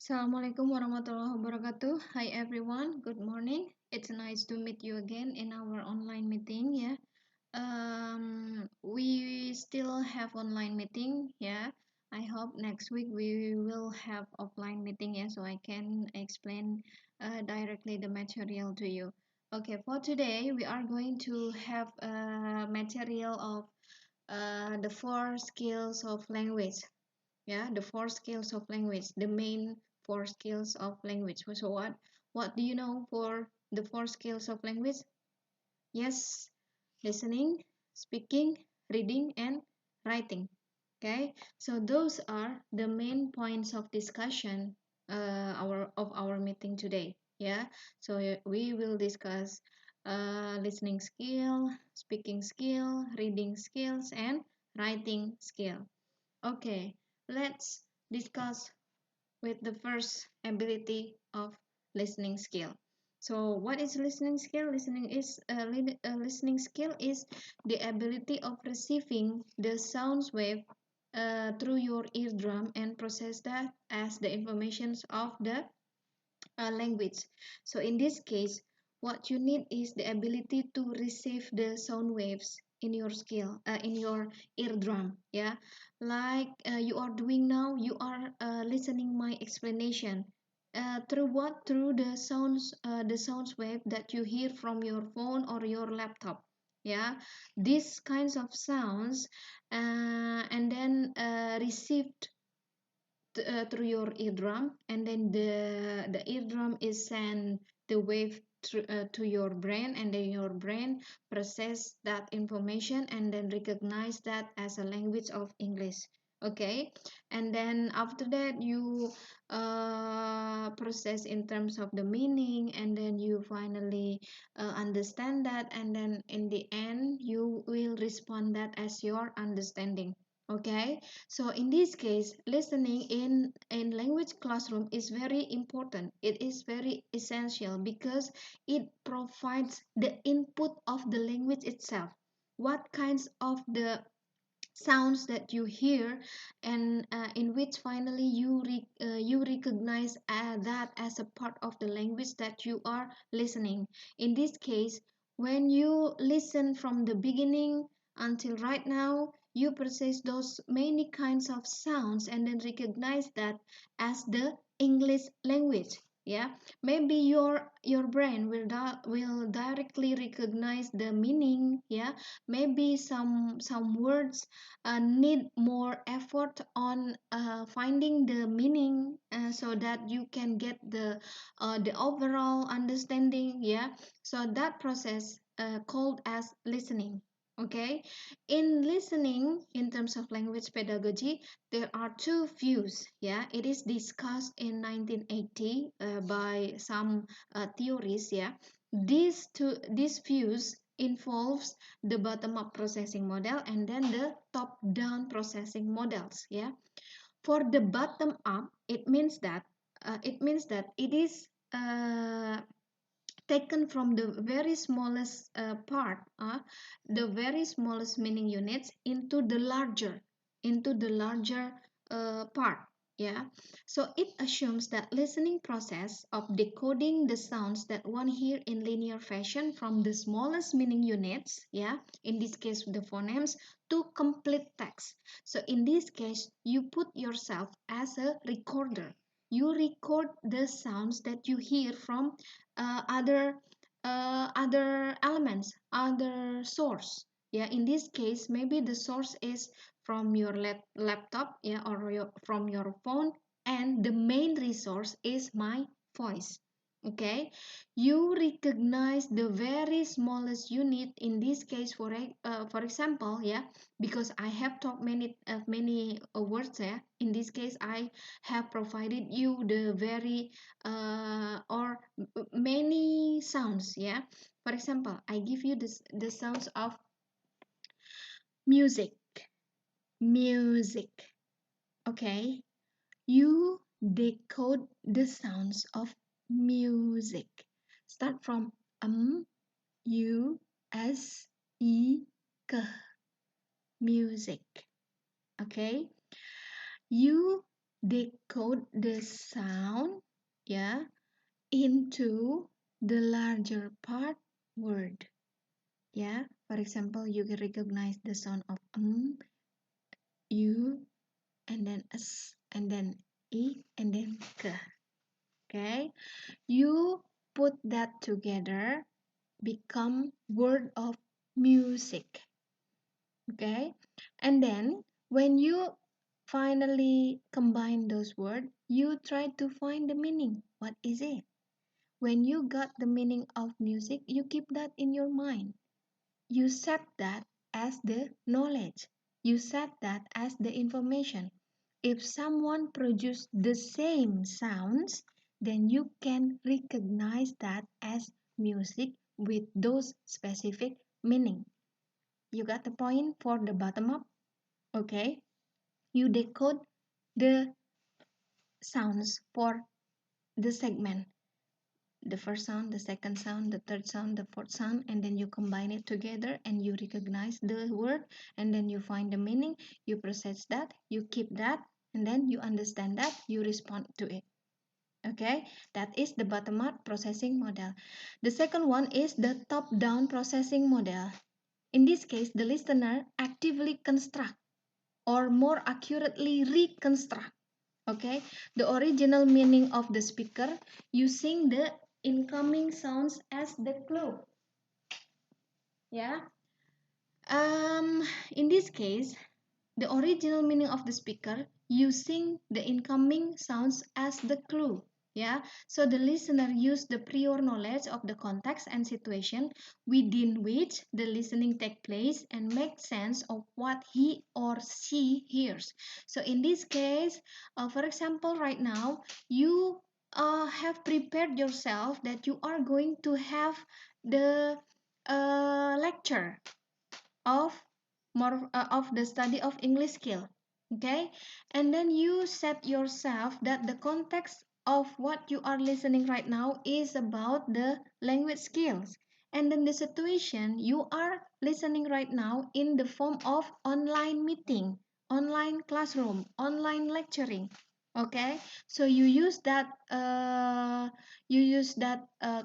Assalamualaikum warahmatullahi wabarakatuh. Hi everyone, good morning. It's nice to meet you again in our online meeting. Yeah, we still have online meeting. Yeah, I hope next week we will have offline meeting. Yeah, so I can explain directly the material to you. Okay, for today we are going to have a material of the four skills of language. Yeah, the four skills of language, the main four skills of language. So what do you know for the four skills of language? Yes, listening, speaking, reading, and writing. Okay, so those are the main points of discussion our meeting today. Yeah, so we will discuss listening skill, speaking skill, reading skills, and writing skill. Okay, let's discuss with the first ability of listening skill. So, what is listening skill? Listening skill is the ability of receiving the sound wave through your eardrum and process that as the informations of the language. So in this case, what you need is the ability to receive the sound waves in your eardrum. Yeah, like you are doing now. You are listening my explanation. Through what? Through the sounds wave that you hear from your phone or your laptop. Yeah, these kinds of sounds, and then received through your eardrum, and then the eardrum is send the wave to your brain, and then your brain process that information and then recognize that as a language of English. Okay, and then after that you process in terms of the meaning, and then you finally understand that, and then in the end you will respond that as your understanding. Okay, so in this case, listening in language classroom is very important. It is very essential because it provides the input of the language itself. What kinds of the sounds that you hear, and in which finally you recognize that as a part of the language that you are listening. In this case, when you listen from the beginning until right now, you process those many kinds of sounds and then recognize that as the English language. Yeah, maybe your brain will directly recognize the meaning. Yeah, maybe some words need more effort on finding the meaning, so that you can get the overall understanding. Yeah, so that process called as listening. Okay, in listening, in terms of language pedagogy, there are two views. Yeah, it is discussed in 1980 by some theories. Yeah, these views involves the bottom up processing model and then the top down processing models. Yeah, for the bottom up, it means that it is taken from the very smallest part, the very smallest meaning units into the larger part. Yeah, so it assumes that listening process of decoding the sounds that one hear in linear fashion from the smallest meaning units, yeah, in this case the phonemes, to complete text. So in this case, you put yourself as a recorder. You record the sounds that you hear from other elements, other source. Yeah, in this case, maybe the source is from your laptop, yeah, or from your phone, and the main resource is my voice. Okay, you recognize the very smallest unit in this case. For example, yeah, because I have talked many words. Yeah, in this case, I have provided you the very or many sounds. Yeah, for example, I give you the sounds of music. Music. Okay, you decode the sounds of music. Start from u s e k, music. Okay, you decode the sound, yeah, into the larger part word. Yeah, for example, you can recognize the sound of u, and then s, and then e, and then k. Okay, you put that together, become word of music. Okay, and then when you finally combine those words, you try to find the meaning. What is it? When you got the meaning of music, you keep that in your mind. You set that as the knowledge. You set that as the information. If someone produces the same sounds, then you can recognize that as music with those specific meaning. You got the point for the bottom up? Okay. You decode the sounds for the segment. The first sound, the second sound, the third sound, the fourth sound, and then you combine it together and you recognize the word, and then you find the meaning, you process that, you keep that, and then you understand that, you respond to it. Okay, that is the bottom up processing model. The second one is the top down processing model. In this case, the listener actively construct, or more accurately reconstruct, okay, the original meaning of the speaker using the incoming sounds as the clue. Yeah, in this case, the original meaning of the speaker using the incoming sounds as the clue. Yeah, so the listener used the prior knowledge of the context and situation within which the listening takes place and make sense of what he or she hears. So in this case, for example, right now you have prepared yourself that you are going to have the lecture of of the study of English skill. Okay, and then you set yourself that the context of what you are listening right now is about the language skills, and then the situation you are listening right now in the form of online meeting, online classroom, online lecturing. Okay, so you use that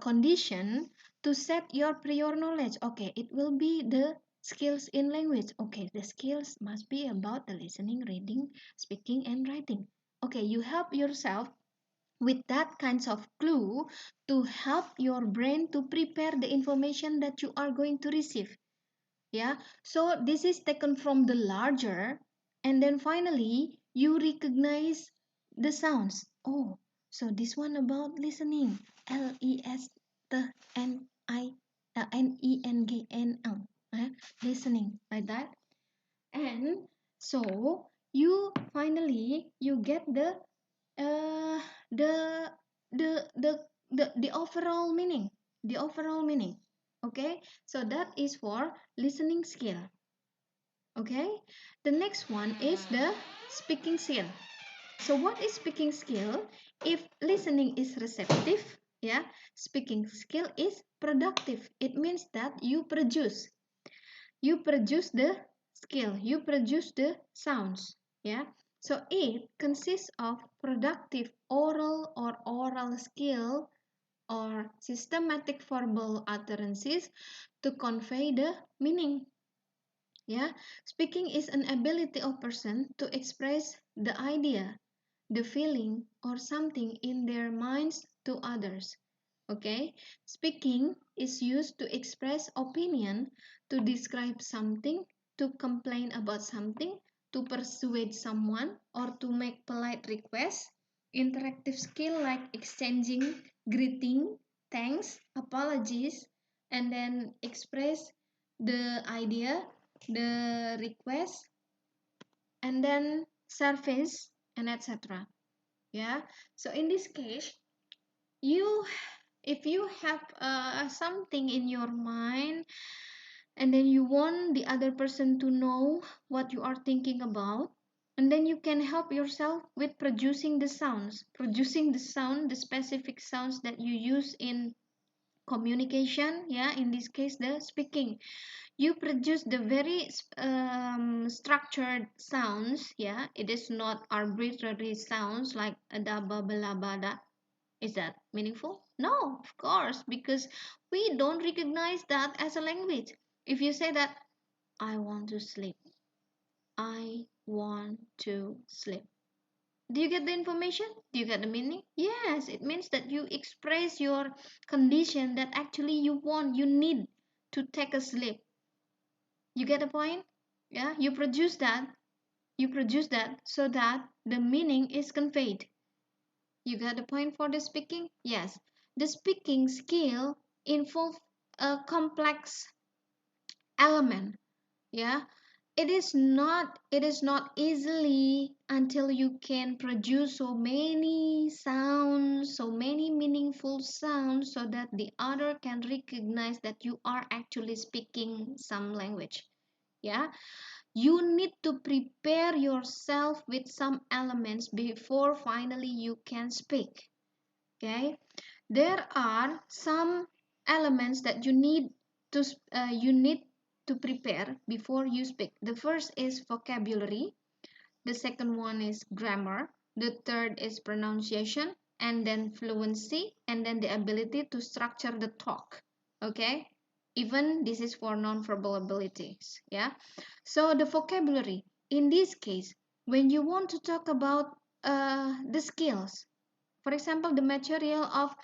condition to set your prior knowledge. Okay, it will be the skills in language. Okay, the skills must be about the listening, reading, speaking, and writing. Okay, you help yourself with that kinds of clue to help your brain to prepare the information that you are going to receive. Yeah, so this is taken from the larger, and then finally you recognize the sounds. Oh, so this one about listening. L-E-S-T-N-I-N-E-N-G-N-L. Listening, like that. And so you finally you get uh, the the overall meaning, the overall meaning. Okay, so that is for listening skill. Okay, the next one is the speaking skill. So what is speaking skill? If listening is receptive, yeah, speaking skill is productive. It means that you produce the skill, you produce the sounds. Yeah, so it consists of productive oral or oral skill or systematic verbal utterances to convey the meaning. Yeah, speaking is an ability of person to express the idea, the feeling, or something in their minds to others. Okay, speaking is used to express opinion, to describe something, to complain about something, to persuade someone, or to make polite requests. Interactive skill like exchanging greeting, thanks, apologies, and then express the idea, the request, and then service, and etc. Yeah, so in this case, you if you have something in your mind, and then you want the other person to know what you are thinking about, and then you can help yourself with producing the sounds, the specific sounds that you use in communication, yeah, in this case the speaking. You produce the very structured sounds, yeah. It is not arbitrary sounds like da ba ba la ba da. Is that meaningful? No, of course, because we don't recognize that as a language. If you say that I want to sleep, I want to sleep, do you get the information? Do you get the meaning? Yes, it means that you express your condition that actually you want, you need to take a sleep. You get the point? Yeah, you produce that so that the meaning is conveyed. You get the point for the speaking? Yes. The speaking skill involve a complex element. Yeah. It is not easily until you can produce so many sounds, so many meaningful sounds so that the other can recognize that you are actually speaking some language. Yeah. You need to prepare yourself with some elements before finally you can speak. Okay, there are some elements that you need to prepare before you speak. The first is vocabulary, the second one is grammar, the third is pronunciation, and then fluency, and then the ability to structure the talk. Okay, even this is for non-verbal abilities. Yeah, so the vocabulary in this case, when you want to talk about the skills, for example, the material of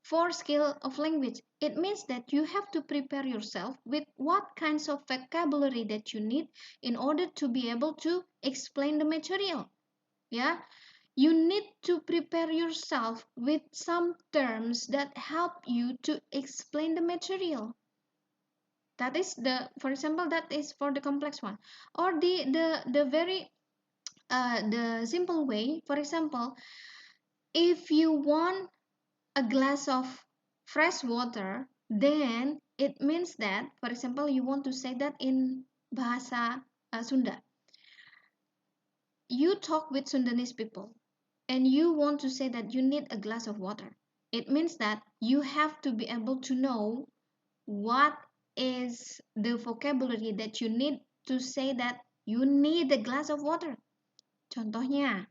for skill of language, it means that you have to prepare yourself with what kinds of vocabulary that you need in order to be able to explain the material. Yeah, you need to prepare yourself with some terms that help you to explain the material. That is for example, that is for the complex one, or the very the simple way. For example, if you want a glass of fresh water, then it means that, for example, you want to say that in bahasa Sunda. You talk with Sundanese people and you want to say that you need a glass of water. It means that you have to be able to know what is the vocabulary that you need to say that you need a glass of water. Contohnya,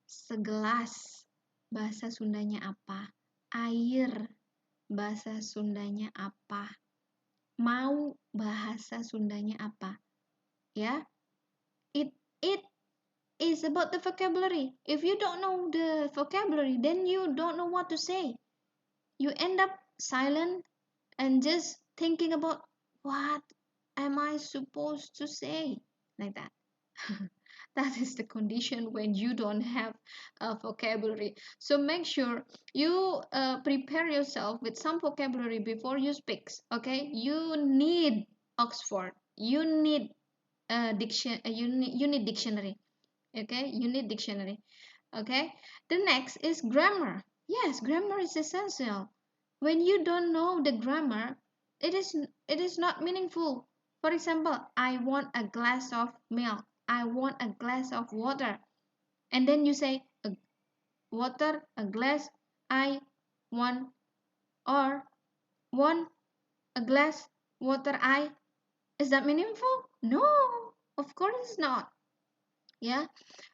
segelas, bahasa Sundanya apa? Air, bahasa Sundanya apa? Mau, bahasa Sundanya apa? Ya, it is about the vocabulary. If you don't know the vocabulary, then you don't know what to say. You end up silent and just thinking about what am I supposed to say, like that. That is the condition when you don't have a vocabulary. So make sure you prepare yourself with some vocabulary before you speak. Okay, you need Oxford, you need you need dictionary. Okay, you need dictionary. Okay, the next is grammar. Yes, grammar is essential. When you don't know the grammar, it is not meaningful. For example, I want a glass of milk, I want a glass of water, and then you say water, a glass, I want, or want a glass, water, I. Is that meaningful? No, of course it's not. Yeah,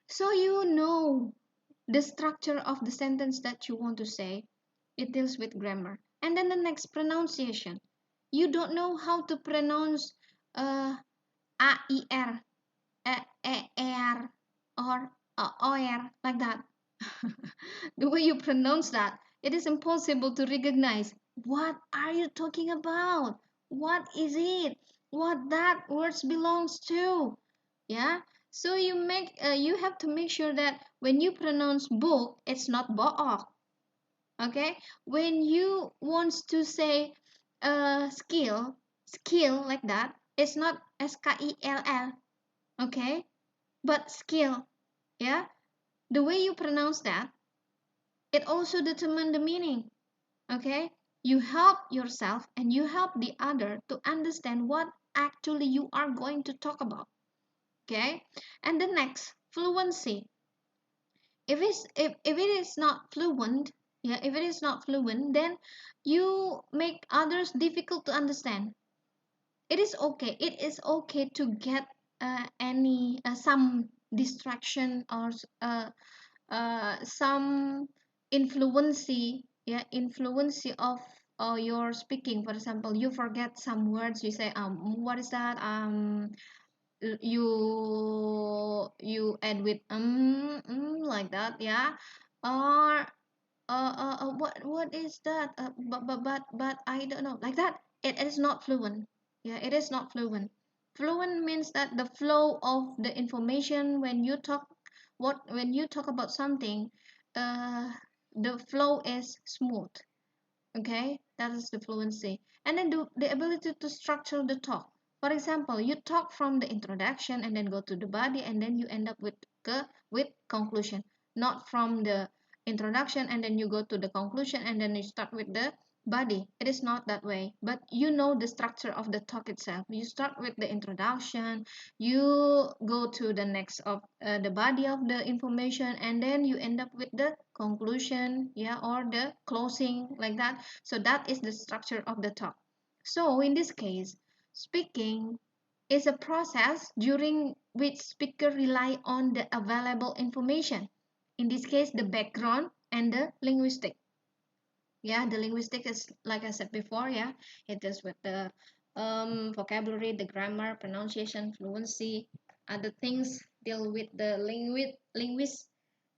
so you know the structure of the sentence that you want to say. It deals with grammar. And then the next, pronunciation. You don't know how to pronounce uh, A-I-R, E-E-R, or O-R, like that. The way you pronounce that, it is impossible to recognize. What are you talking about? What is it? What that words belongs to? Yeah. So you have to make sure that when you pronounce book, it's not book. Okay. When you want to say skill like that, it's not skill. Okay, but skill. Yeah, the way you pronounce that, it also determines the meaning. Okay, you help yourself and you help the other to understand what actually you are going to talk about. Okay, and the next, fluency. If it is not fluent, Yeah, if it is not fluent, then you make others difficult to understand. It is okay. It is okay to get any some distraction or some influence of your speaking. For example, you forget some words. You say what is that you add with like that, yeah, or what is that but I don't know, like that. It is not fluent. Yeah, it is not fluent. Fluent means that the flow of the information when you talk, when you talk about something, uh the flow is smooth. Okay, that is the fluency. And then the ability to structure the talk. For example, you talk from the introduction and then go to the body and then you end up with conclusion, not from the introduction and then you go to the conclusion and then you start with the body. It is not that way, but you know the structure of the talk itself. You start with the introduction, you go to the next of the body of the information, and then you end up with the conclusion, yeah, or the closing, like that. So that is the structure of the talk. So in this case, speaking is a process during which speaker rely on the available information. In this case, the background and the linguistic. Yeah, the linguistic is like I said before. Yeah, it is with the vocabulary, the grammar, pronunciation, fluency. Other things deal with the linguist,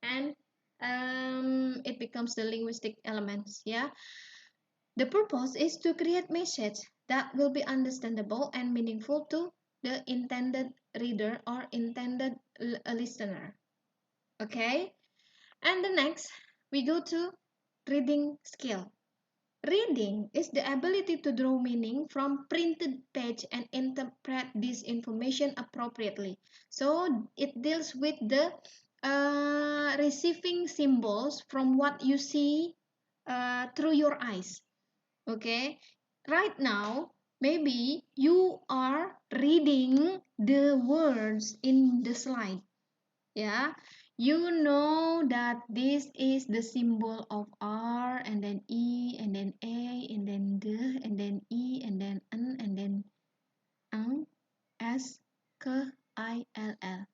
and it becomes the linguistic elements. Yeah, the purpose is to create message that will be understandable and meaningful to the intended reader or intended listener. Okay, and the next we go to reading skill. Reading is the ability to draw meaning from printed page and interpret this information appropriately. So it deals with the receiving symbols from what you see through your eyes. Okay, right now maybe you are reading the words in the slide. Yeah, you know that this is the symbol of R and then E and then A and then D and then E and then N and then S K I L L.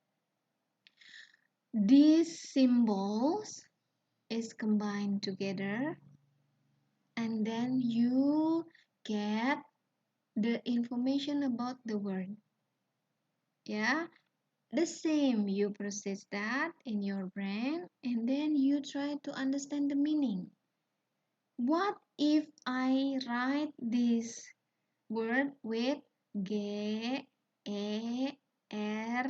These symbols is combined together and then you get the information about the word. Yeah, the same, you process that in your brain and then you try to understand the meaning. What if I write this word with G E R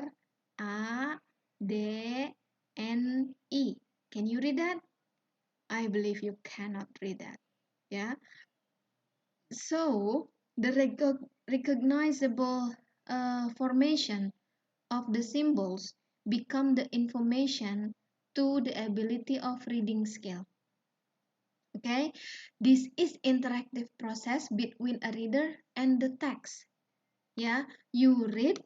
A D N E? Can you read that? I believe you cannot read that. Yeah, so the recognizable formation of the symbols become the information to the ability of reading skill. Okay, this is interactive process between a reader and the text. Yeah, you read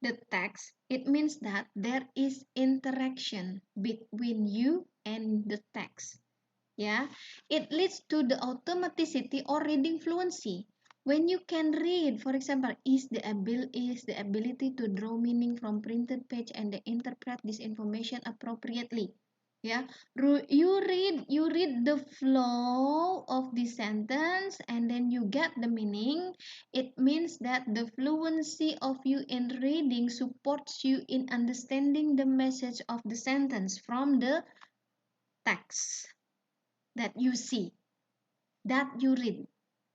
the text, it means that there is interaction between you and the text. Yeah, it leads to the automaticity or reading fluency. When you can read, for example, is the ability to draw meaning from printed page and interpret this information appropriately. Yeah, you read the flow of the sentence and then you get the meaning. It means that the fluency of you in reading supports you in understanding the message of the sentence from the text that you see, that you read.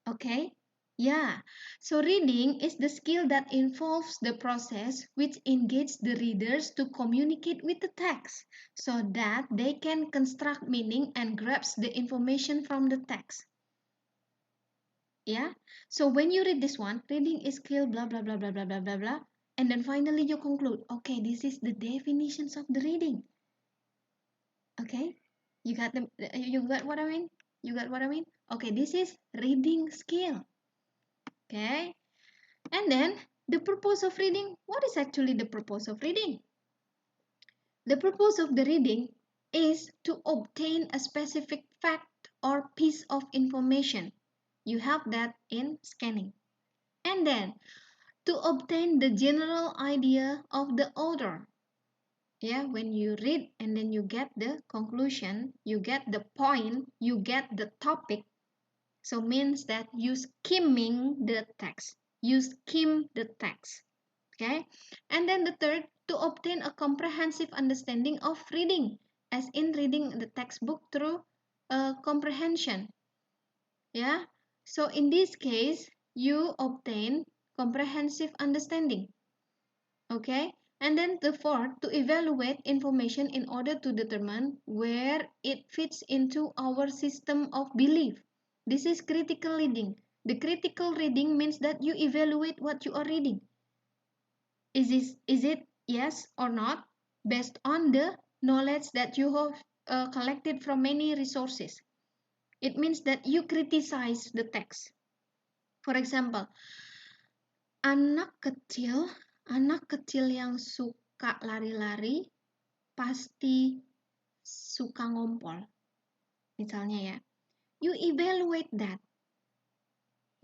Okay, yeah, so reading is the skill that involves the process which engages the readers to communicate with the text so that they can construct meaning and grasp the information from the text. Yeah, so when you read this one, reading is skill blah blah blah blah blah blah blah blah, and then finally you conclude, okay, this is the definitions of the reading. Okay, you got what I mean? You got what I mean? Okay, this is reading skill. Okay, and then the purpose of reading. What is actually the purpose of reading? The purpose of the reading is to obtain a specific fact or piece of information. You have that in scanning. And then to obtain the general idea of the author. Yeah, when you read and then you get the conclusion, you get the point, you get the topic. So means that you skimming the text. You skim the text. Okay. And then the third, to obtain a comprehensive understanding of reading, as in reading the textbook through comprehension. Yeah. So in this case, you obtain comprehensive understanding. Okay. And then the fourth, to evaluate information in order to determine where it fits into our system of belief. This is critical reading. The critical reading means that you evaluate what you are reading. Is it yes or not based on the knowledge that you have collected from many resources. It means that you criticize the text. For example, anak kecil, anak kecil yang suka lari-lari pasti suka ngompol. Misalnya ya, you evaluate that.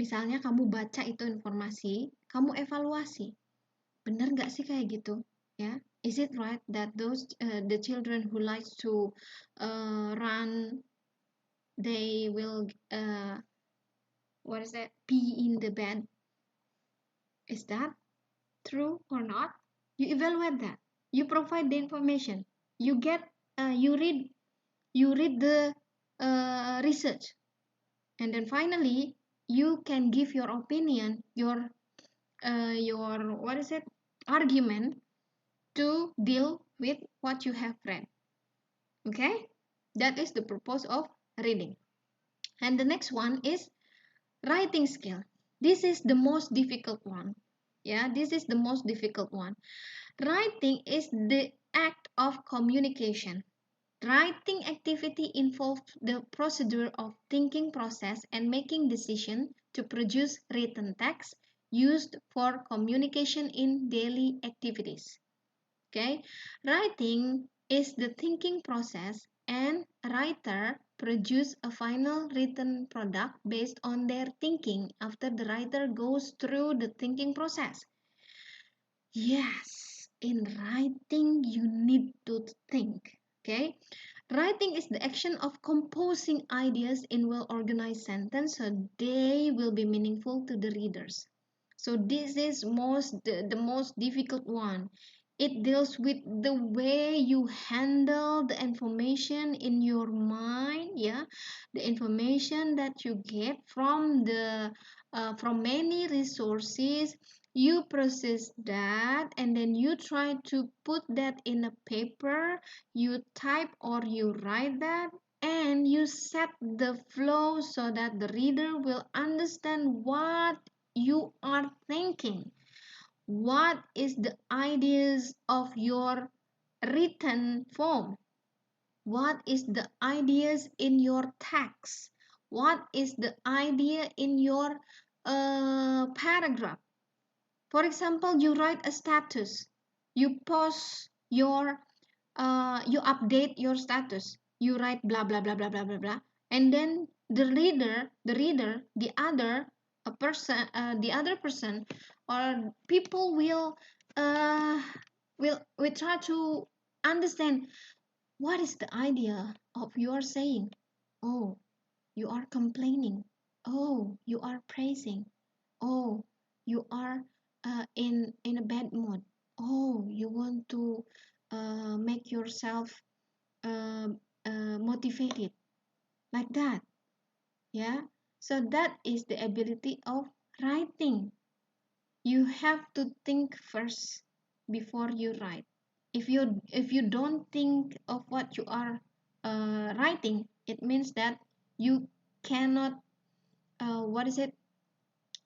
Misalnya kamu baca itu informasi, kamu evaluasi. Benar nggak sih kayak gitu? Ya, is it right that the children who like to run, they will pee in the bed? Is that true or not? You evaluate that. You provide the information. You get, you read the research, and then finally you can give your opinion, your argument to deal with what you have read. Okay, that is the purpose of reading. And the next one is writing skill. This is the most difficult one. Yeah, this is the most difficult one. Writing is the act of communication. Writing activity involves the procedure of thinking process and making decision to produce written text used for communication in daily activities. Okay, writing is the thinking process, and a writer produce a final written product based on their thinking after the writer goes through the thinking process. Yes, in writing you need to think. Okay, writing is the action of composing ideas in well-organized sentence so they will be meaningful to the readers. So this is the most difficult one. It deals with the way you handle the information in your mind, yeah, the information that you get from many resources. You process that and then you try to put that in a paper, you type or you write that, and you set the flow so that the reader will understand what you are thinking. What is the ideas of your written form? What is the ideas in your text? What is the idea in your paragraph? For example, you write a status, you post your, you update your status, you write blah blah blah blah blah blah blah, and then the other a person, the other person or people uh, will try to understand what is the idea of your saying. Oh, you are complaining. Oh, you are praising. Oh, you are in a bad mood. Oh, you want to make yourself uh, motivated, like that. Yeah. So that is the ability of writing. You have to think first before you write. If you don't think of what you are writing, it means that you cannot,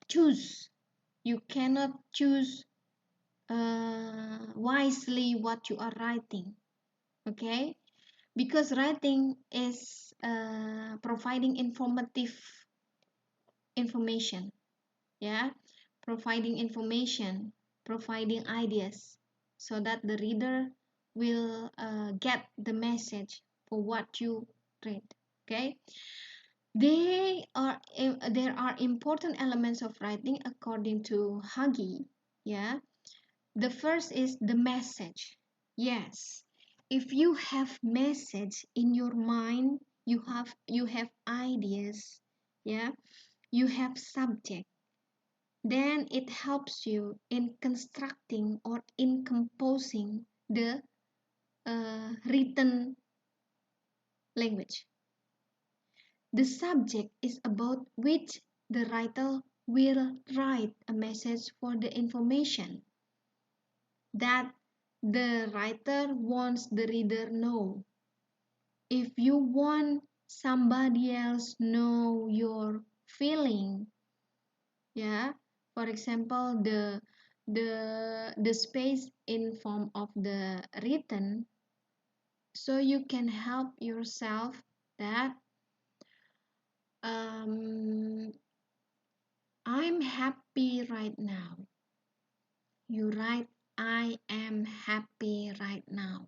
choose. You cannot choose wisely what you are writing. Okay, because writing is providing informative information. Yeah, providing information, providing ideas, so that the reader will get the message for what you read. Okay, There are important elements of writing according to Hagi. Yeah, the first is the message. Yes, if you have message in your mind, you have ideas. Yeah, you have subject. Then it helps you in constructing or in composing the written language. The subject is about which the writer will write a message for the information that the writer wants the reader know. If you want somebody else know your feeling, yeah, for example, the space in form of the written, so you can help yourself that um, I'm happy right now. You write, I am happy right now.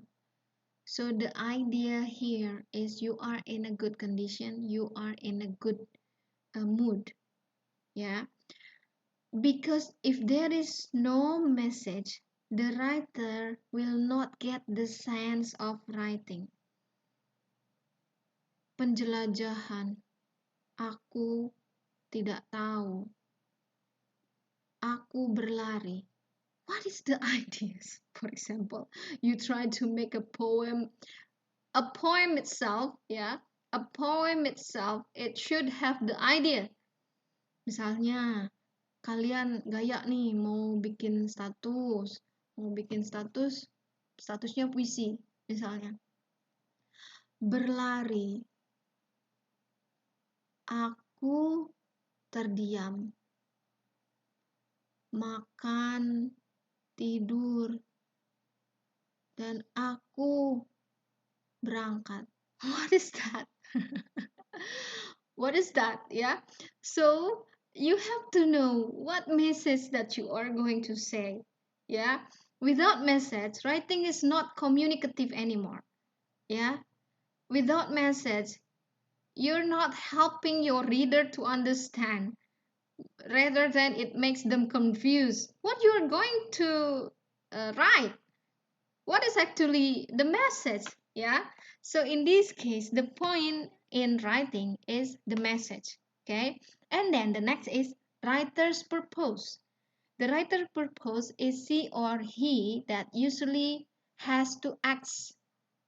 So the idea here is you are in a good condition, you are in a good mood. Yeah. Because if there is no message, the writer will not get the sense of writing. Penjelajahan. Aku tidak tahu. Aku berlari. What is the ideas? For example, you try to make a poem itself, yeah, a poem itself, it should have the idea. Misalnya, kalian gaya nih mau bikin statusnya puisi, misalnya. Berlari, aku terdiam, makan, tidur, dan aku berangkat. What is that? What is that? Yeah. So you have to know what message that you are going to say. Yeah. Without message, writing is not communicative anymore. Yeah. Without message, you're not helping your reader to understand. Rather than it makes them confused. What you're going to write? What is actually the message? Yeah. So in this case, the point in writing is the message. Okay. And then the next is writer's purpose. The writer's purpose is she or he that usually has to ask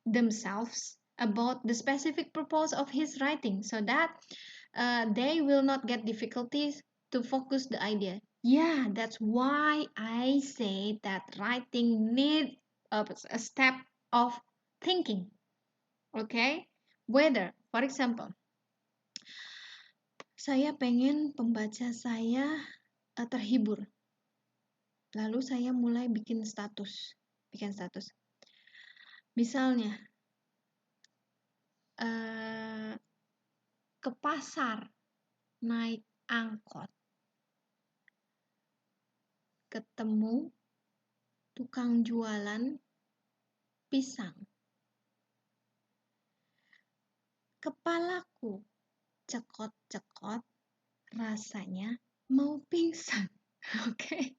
themselves about the specific purpose of his writing so that they will not get difficulties to focus the idea. Yeah, that's why I say that writing need a step of thinking. Okay, whether, for example, saya pengen pembaca saya terhibur, lalu saya mulai bikin status. Misalnya, ke pasar naik angkot, ketemu tukang jualan pisang. Kepalaku cekot-cekot, rasanya mau pingsan. Okay,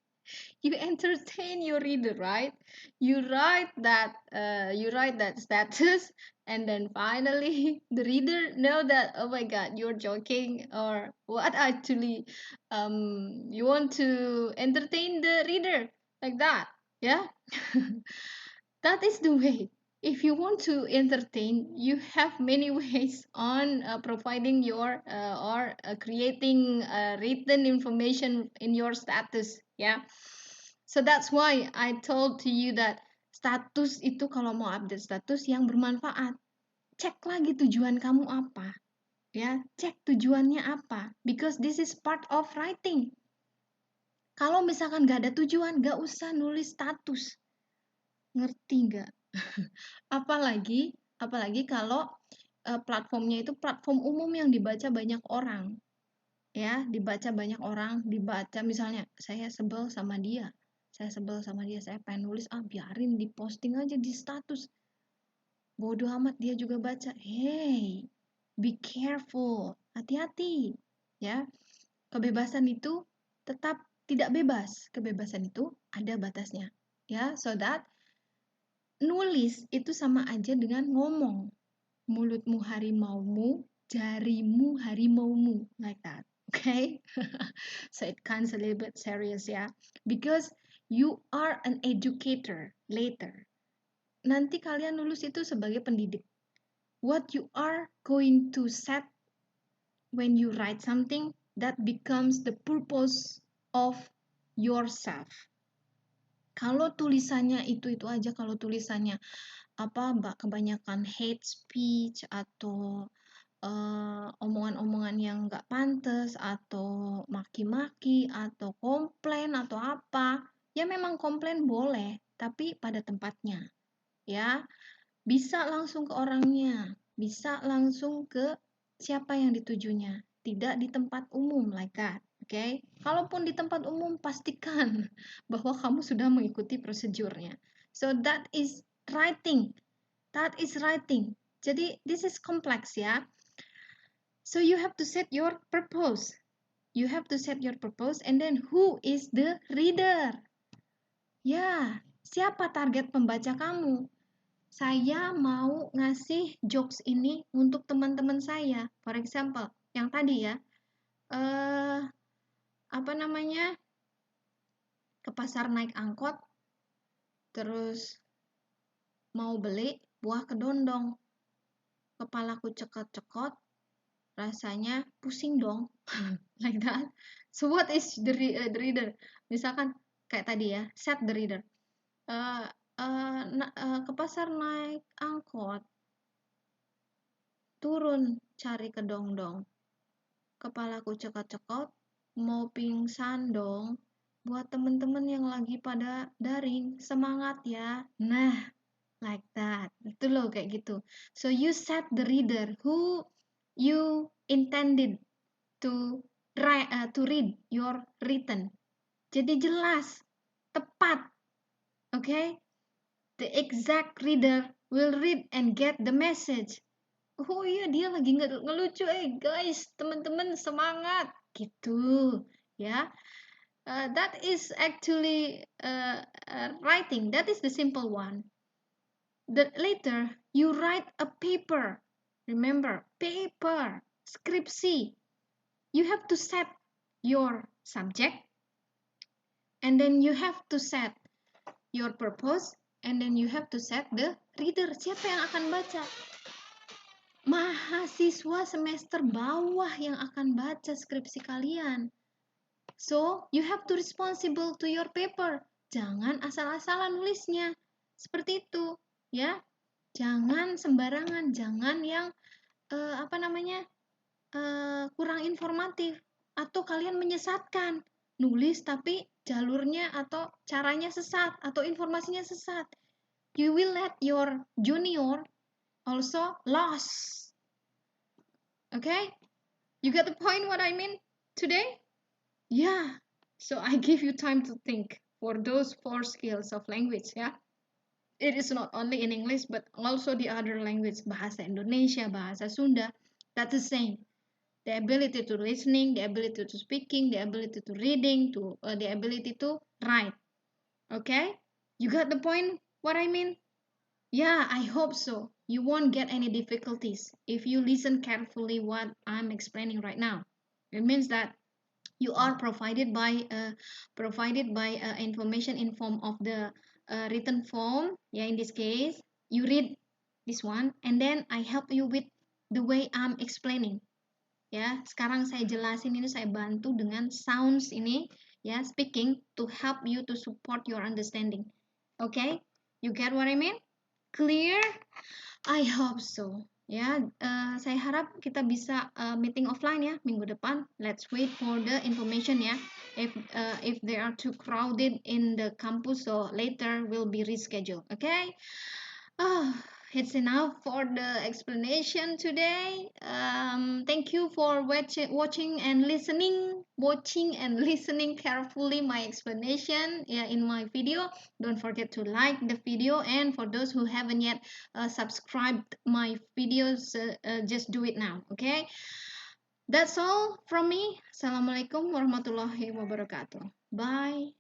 you entertain your reader, right? You write that status, and then finally the reader know that, oh my god, you're joking, or what actually you want to entertain the reader, like that. Yeah. That is the way. If you want to entertain, you have many ways on providing your or creating written information in your status. Yeah. So that's why I told to you that status itu kalau mau update status yang bermanfaat. Cek lagi tujuan kamu apa. Ya, cek tujuannya apa. Because this is part of writing. Kalau misalkan gak ada tujuan, gak usah nulis status. Ngerti nggak? apalagi kalau platformnya itu platform umum yang dibaca banyak orang. Ya, dibaca misalnya saya sebel sama dia. Saya pengen nulis, biarin diposting aja di status. Bodoh amat dia juga baca. Hey, Be careful, hati-hati. Ya, kebebasan itu tetap tidak bebas. Kebebasan itu ada batasnya. Ya, so that nulis itu sama aja dengan ngomong. Mulutmu harimaumu, jarimu harimaumu, like that. Okay? So it comes a little bit serious ya. Because you are an educator later. Nanti kalian lulus itu sebagai pendidik. What you are going to set when you write something, that becomes the purpose of yourself. Kalau tulisannya itu aja, kalau tulisannya kebanyakan hate speech atau omongan-omongan yang nggak pantas atau maki-maki atau komplain atau apa, ya memang komplain boleh, tapi pada tempatnya, ya. Bisa langsung ke orangnya, bisa langsung ke siapa yang ditujunya, tidak di tempat umum like that. Oke, kalaupun di tempat umum pastikan bahwa kamu sudah mengikuti prosedurnya. So that is writing. That is writing. Jadi this is complex ya. So you have to set your purpose. You have to set your purpose and then who is the reader? Ya, siapa target pembaca kamu? Saya mau ngasih jokes ini untuk teman-teman saya. For example, yang tadi ya, ke pasar naik angkot, terus mau beli buah kedondong. Kepalaku cekot-cekot, rasanya pusing dong. Like that. So what is the reader? Misalkan kayak tadi ya, set the reader. Ke pasar naik angkot, turun cari kedondong. Kepalaku cekot-cekot, mau pingsan dong. Buat temen-temen yang lagi pada daring, semangat ya. Nah, like that. Itu loh kayak gitu. So you set the reader who you intended to read your written. Jadi jelas, tepat. Okay? The exact reader will read and get the message. Oh iya, dia lagi ngelucu, guys, teman-teman semangat gitu ya. That is actually writing. That is the simple one. Later you write a paper. Remember, paper, skripsi. You have to set your subject, and then you have to set your purpose, and then you have to set the reader. Siapa yang akan baca? Mahasiswa semester bawah yang akan baca skripsi kalian. So, you have to responsible to your paper. Jangan asal-asalan nulisnya. Seperti itu, ya. Jangan sembarangan, jangan yang kurang informatif atau kalian menyesatkan. Nulis tapi jalurnya atau caranya sesat atau informasinya sesat. You will let your junior also lost. Okay? You get the point what I mean today? Yeah. So I give you time to think for those 4 skills of language, yeah? It is not only in English but also the other language, bahasa Indonesia, bahasa Sunda, that's the same. The ability to listening, the ability to speaking, the ability to reading, the ability to write. Okay? You got the point what I mean? Yeah, I hope so. You won't get any difficulties if you listen carefully what I'm explaining right now. It means that you are provided by information in form of the written form. Yeah, in this case, you read this one, and then I help you with the way I'm explaining. Ya, sekarang saya jelasin ini, saya bantu dengan sounds ini, ya, speaking to help you to support your understanding. Okay? You get what I mean? Clear? I hope so. Ya, saya harap kita bisa meeting offline ya minggu depan. Let's wait for the information ya. If they are too crowded in the campus, so later will be rescheduled. Okay? it's enough for the explanation today. Thank you for watching and listening carefully my explanation, yeah, in my video. Don't forget to like the video, and for those who haven't yet subscribed my videos, just do it now. Okay, that's all from me. Assalamualaikum warahmatullahi wabarakatuh. Bye.